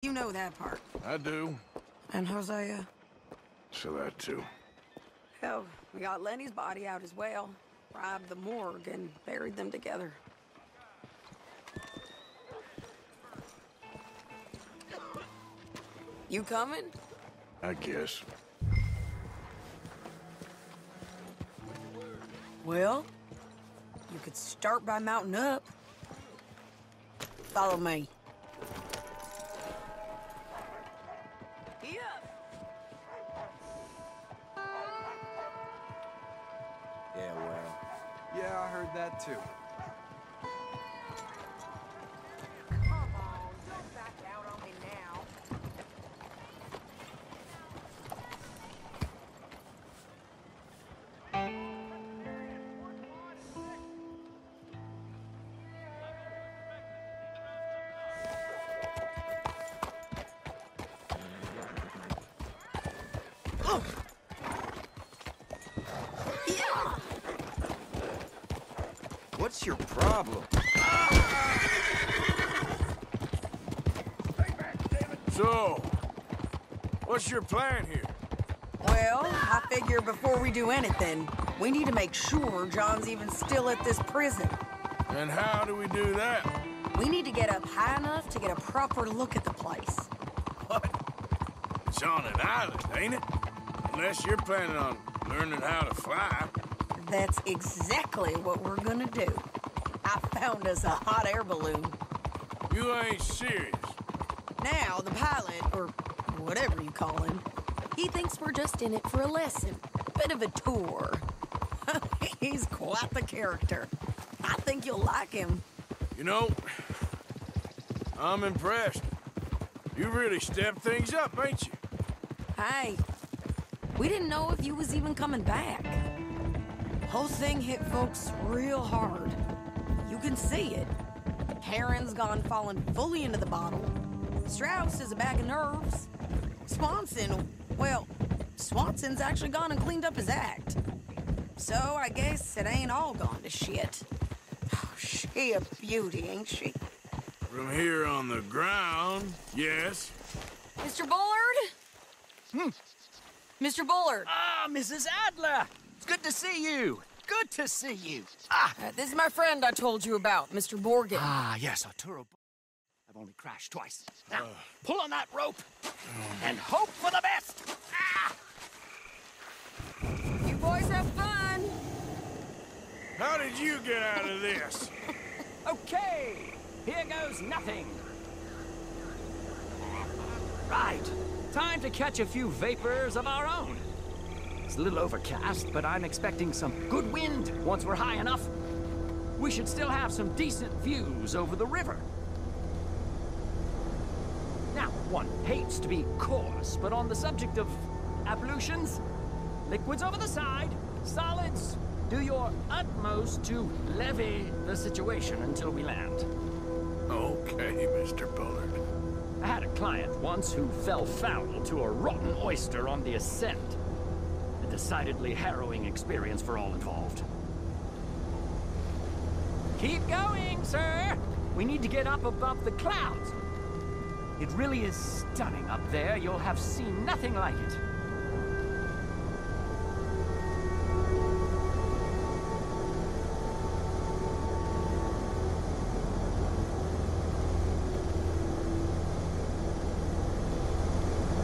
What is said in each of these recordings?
You know that part. I do. And Hosea? So that too. Hell, we got Lenny's body out as well. Robbed the morgue and buried them together. You coming? I guess. Well, you could start by mounting up. Follow me. Yeah, well. Yeah, I heard that too. Come on, don't back out on me now. What's your problem? So, what's your plan here? Well, I figure before we do anything, we need to make sure John's even still at this prison. And how do we do that? We need to get up high enough to get a proper look at the place. What? It's on an island, ain't it? Unless you're planning on learning how to fly. That's exactly what we're gonna do. I found us a hot air balloon. You ain't serious. Now, the pilot, or whatever you call him, he thinks we're just in it for a lesson. Bit of a tour. He's quite the character. I think you'll like him. You know, I'm impressed. You really stepped things up, ain't you? Hey, we didn't know if you was even coming back. Whole thing hit folks real hard. You can see it. Heron's gone falling fully into the bottle. Strauss is a bag of nerves. Swanson's actually gone and cleaned up his act. So I guess it ain't all gone to shit. Oh, she a beauty, ain't she? From here on the ground, yes. Mr. Bullard? Mr. Bullard. Ah, Mrs. Adler! It's good to see you. Good to see you. This is my friend I told you about, Mr. Morgan. Ah, yes, Arturo. I've only crashed twice. Now, pull on that rope and hope for the best. Ah! You boys have fun. How did you get out of this? Okay, here goes nothing. Right, time to catch a few vapors of our own. It's a little overcast, but I'm expecting some good wind once we're high enough. We should still have some decent views over the river. Now, one hates to be coarse, but on the subject of ablutions, liquids over the side, solids, do your utmost to levy the situation until we land. Okay, Mr. Bullard. I had a client once who fell foul to a rotten oyster on the ascent. A decidedly harrowing experience for all involved. Keep going, sir! We need to get up above the clouds. It really is stunning up there. You'll have seen nothing like it.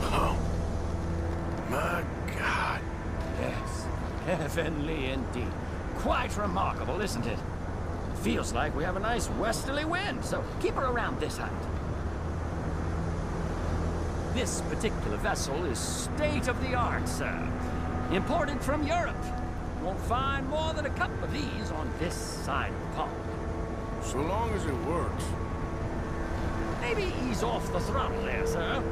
Oh, my God. Yes, heavenly indeed. Quite remarkable, isn't it? Feels like we have a nice westerly wind, so keep her around this height. This particular vessel is state-of-the-art, sir. Imported from Europe. Won't find more than a couple of these on this side of the pond. So long as it works. Maybe ease off the throttle there, sir.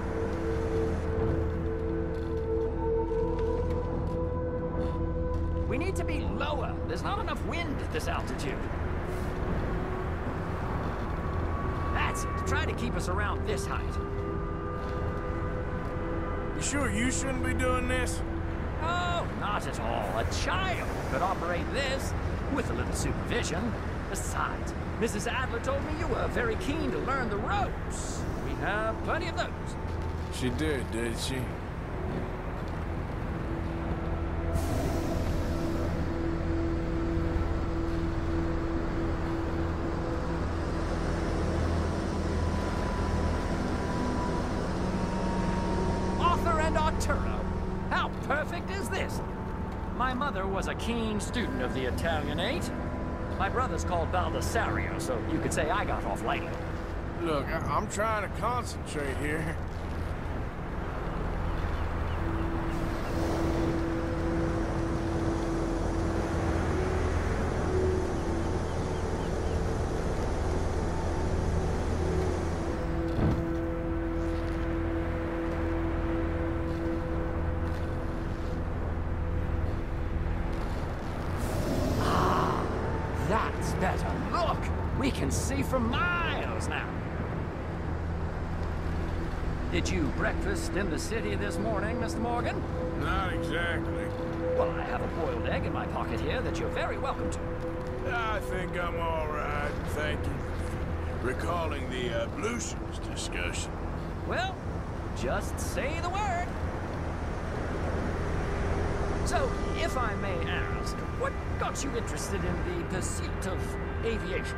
We need to be lower. There's not enough wind at this altitude. That's it. Try to keep us around this height. You sure you shouldn't be doing this? Oh, not at all. A child could operate this with a little supervision. Besides, Mrs. Adler told me you were very keen to learn the ropes. We Plenty of those. She did she? Arthur and Arturo. How perfect is this? My mother was a keen student of the Italianate. My brother's called Baldessario, so you could say I got off lightly. Look, I'm trying to concentrate here. That's better. Look! We can see for miles now. Did you breakfast in the city this morning, Mr. Morgan? Not exactly. Well, I have a boiled egg in my pocket here that you're very welcome to. I think I'm all right, thank you. Recalling the ablutions discussion. Well, just say the word. So, if I may ask, what got you interested in the pursuit of aviation?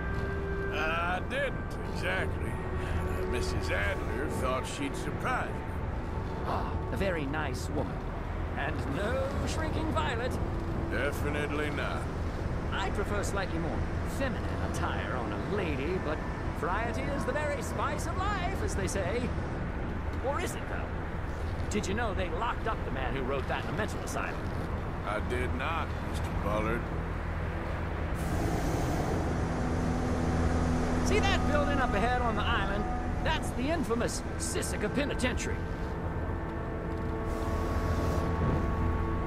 I didn't, exactly. Mrs. Adler thought she'd surprise me. Ah, a very nice woman. And no shrinking violet. Definitely not. I prefer slightly more feminine attire on a lady, but variety is the very spice of life, as they say. Or is it, though? Did you know they locked up the man who wrote that in a mental asylum? I did not, Mr. Bullard. See that building up ahead on the island? That's the infamous Sisika Penitentiary.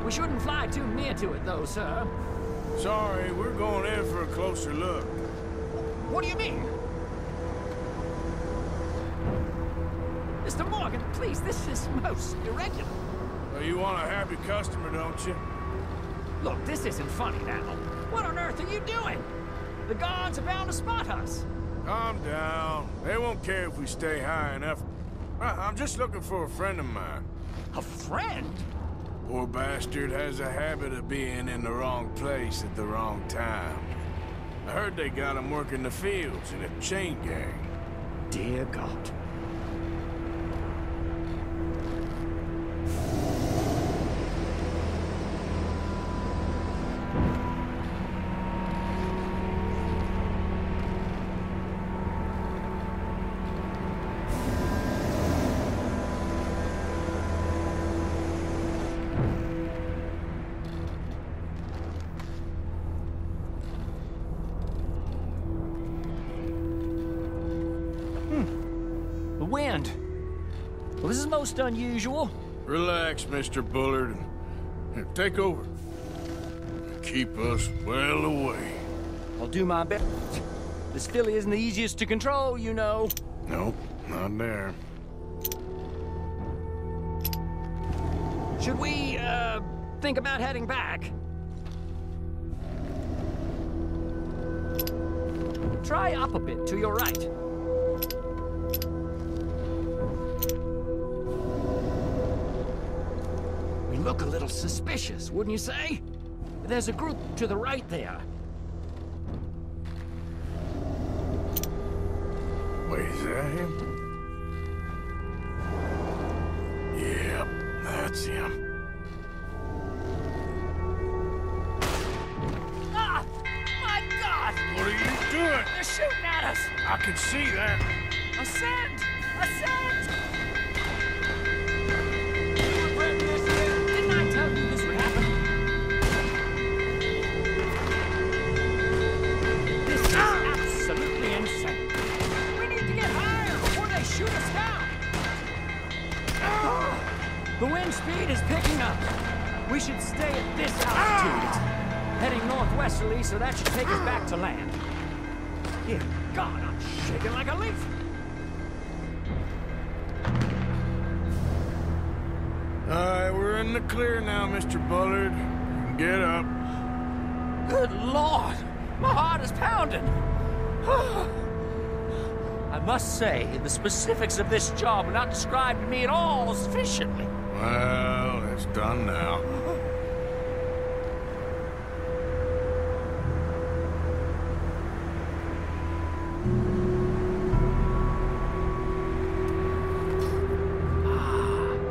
We shouldn't fly too near to it, though, sir. Sorry, we're going in for a closer look. What do you mean? Mr. Morgan, please, this is most irregular. Well, you want a happy customer, don't you? Look, this isn't funny now. What on earth are you doing? The guards are bound to spot us. Calm down. They won't care if we stay high enough. I'm just looking for a friend of mine. A friend? Poor bastard has a habit of being in the wrong place at the wrong time. I heard they got him working the fields in a chain gang. Dear God. The wind. Well, this is most unusual. Relax, Mr. Bullard. Here, take over. Keep us well away. I'll do my best. This filly isn't the easiest to control, you know. Nope, not there. Should we, think about heading back? Try up a bit to your right. We look a little suspicious, wouldn't you say? There's a group to the right there. Wait, is that him? Yep, that's him. Ah! My God! What are you doing? They're shooting at us! I can see that. Ascend! Ascend! Didn't I tell you this would happen? This is absolutely insane. We need to get higher before they shoot us down. The wind speed is picking up. We should stay at this altitude. It's heading northwesterly, so that should take us back to land. Dear God, I'm shaking like a leaf. All right, we're in the clear now, Mr. Bullard. Get up. Good Lord! My heart is pounding. I must say, the specifics of this job are not described to me at all sufficiently. Well, it's done now.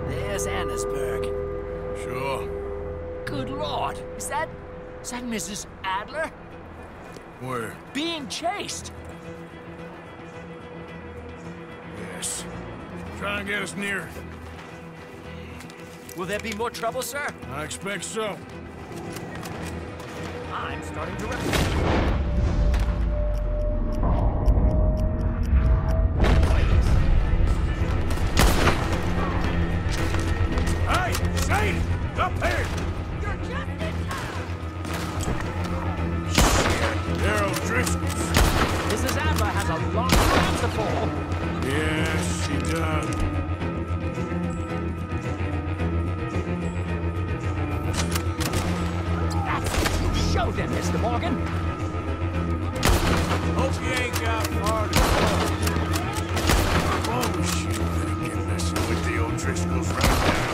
There's Annesburg. Sure. Good Lord, is that Mrs. Adler? Where? Being chased. Yes. Try and get us near. Will there be more trouble, sir? I expect so. I'm starting to Hey, Shane! Up here! You're just in time! They're O'Driscoll's. Mrs. Adler has a long time to fall. Yes, she does. Show them, Mr. Morgan. Hope you ain't got far to go. Oh, shit. They get messing with the O'Driscolls right now.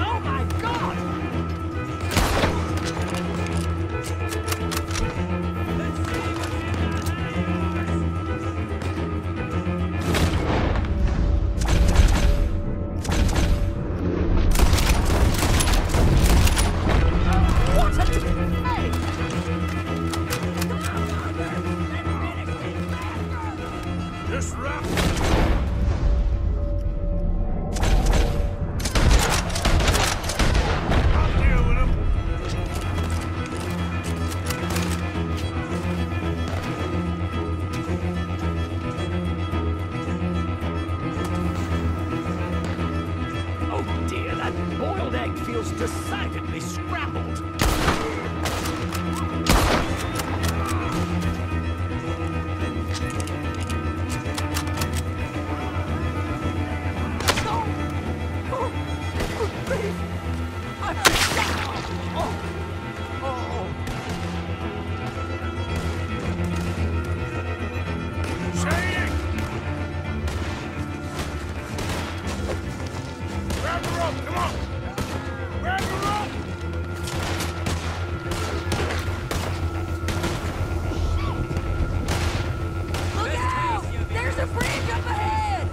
Oh, my God! What a... Hey! Just right. I'll deal with him. Oh, dear, that boiled egg feels decidedly scrambled. Shane! Grab the rope, come on! Grab the rope! Look out! There's a bridge up ahead!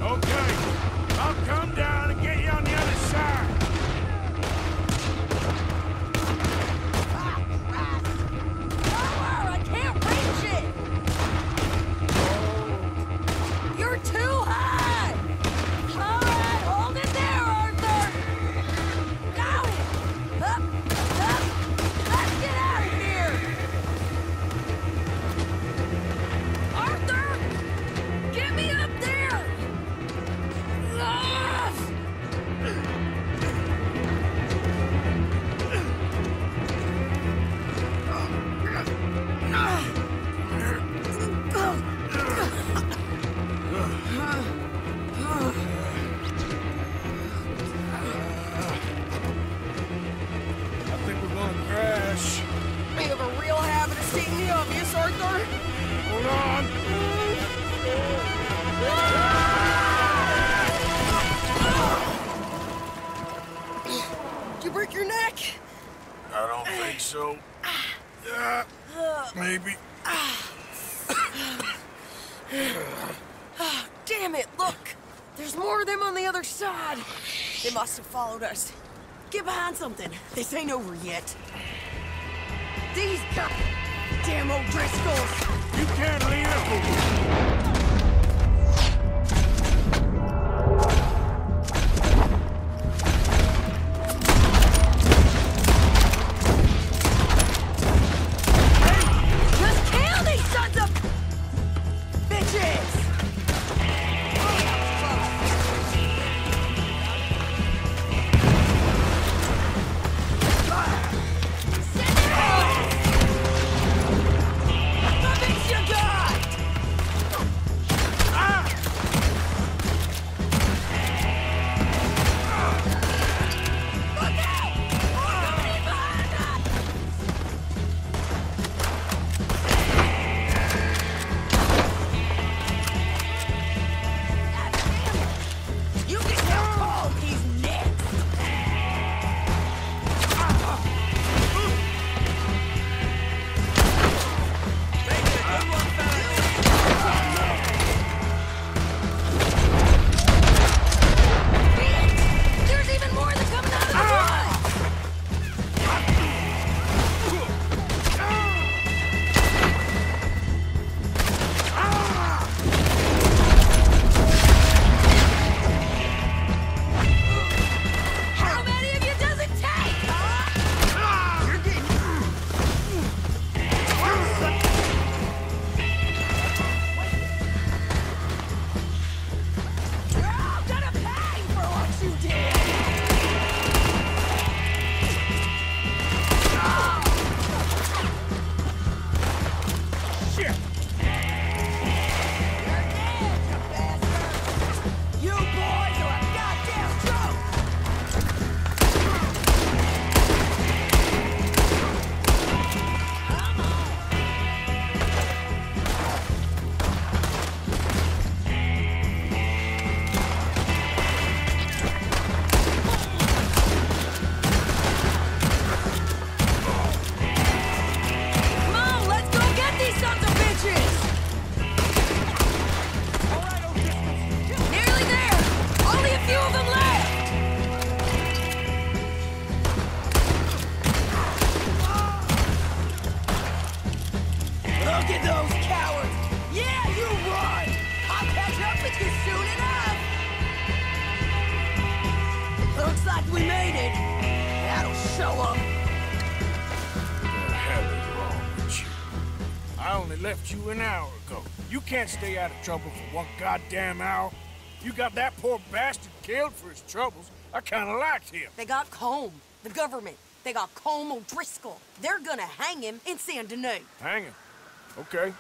Okay, I'll come down and get you on the other side. Lower! I can't reach it! You're too high! All right, hold it there, Arthur! Got it! Up, up! Let's get out of here! Arthur! Get me up there! Ah! I think we're gonna crash. You have a real habit of stating the obvious, Arthur. Hold on. Did you break your neck? I don't think so. Maybe. Damn it, look! There's more of them on the other side. They must have followed us. Get behind something. This ain't over yet. These damn O'Driscolls! You can't leave it. Just kill these sons of bitches! What bitch you got? Look at those cowards! Yeah, you run! I'll catch up with you soon enough! Looks like we made it. That'll show 'em. What the hell is wrong with you? I only left you an hour ago. You can't stay out of trouble for one goddamn hour. You got that poor bastard killed for his troubles. I kinda liked him. They got Combe, the government. They got Combe O'Driscoll. They're gonna hang him in Saint Denis. Hang him. Okay.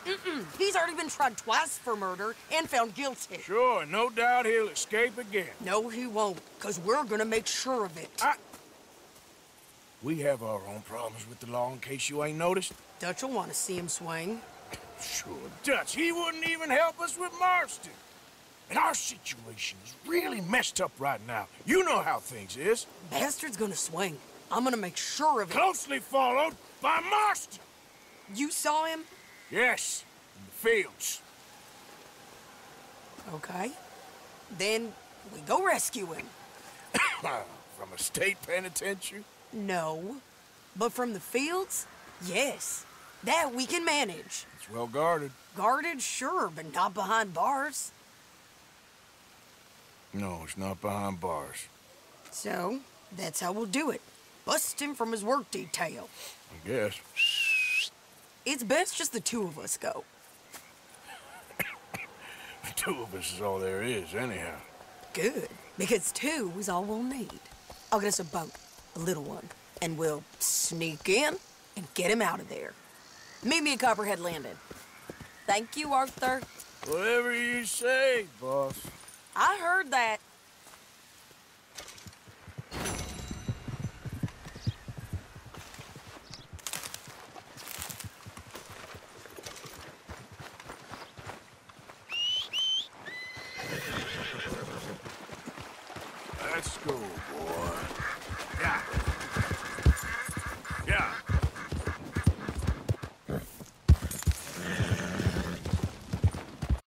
He's already been tried twice for murder and found guilty. Sure, and no doubt he'll escape again. No, he won't, because we're gonna make sure of it. We have our own problems with the law, in case you ain't noticed. Dutch will want to see him swing. Sure, Dutch, he wouldn't even help us with Marston. And our situation is really messed up right now. You know how things is. Bastard's gonna swing. I'm gonna make sure of it. Closely followed by Marston. You saw him? Yes, in the fields. Okay. Then we go rescue him. From a state penitentiary? No. But from the fields? Yes. That we can manage. It's well guarded. Guarded, sure, but not behind bars. No, it's not behind bars. So, that's how we'll do it. Bust him from his work detail. I guess. It's best just the two of us go. The two of us is all there is, anyhow. Good, because two is all we'll need. I'll get us a boat, a little one, and we'll sneak in and get him out of there. Meet me at Copperhead Landing. Thank you, Arthur. Whatever you say, boss. I heard that. Let's go,